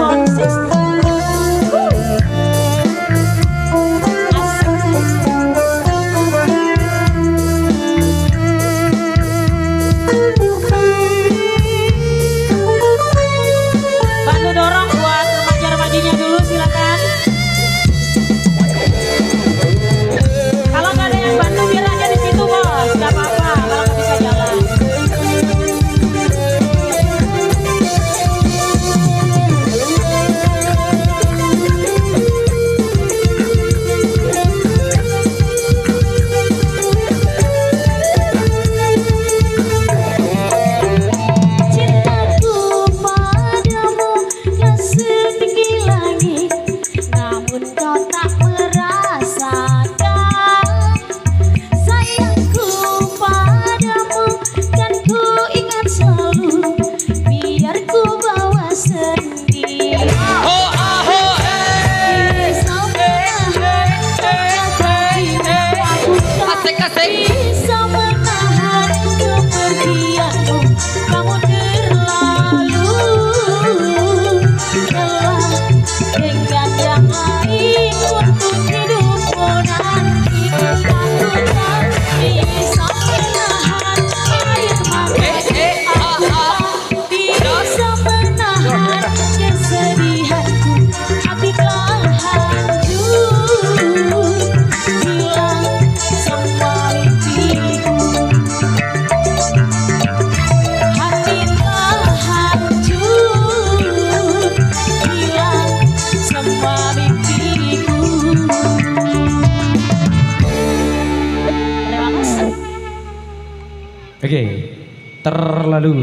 Sound System. Bantu dorong buat remaja-remajinya dulu silakan. Kalau nggak ada yang bantu biar aja di situ bos, nggak apa-apa kalau nggak bisa jalan. Bisa menahan kepergianmu, kamu terlalu lelah dengan yang lain untuk hidupmu nanti. Aku tak bisa menahan air mata, aku bisa menahan kesedihanku, hati telah hancur, hilang semua mimpiku, hati telah hancur, hilang semua mimpiku. Terima kasih. Oke, terlalu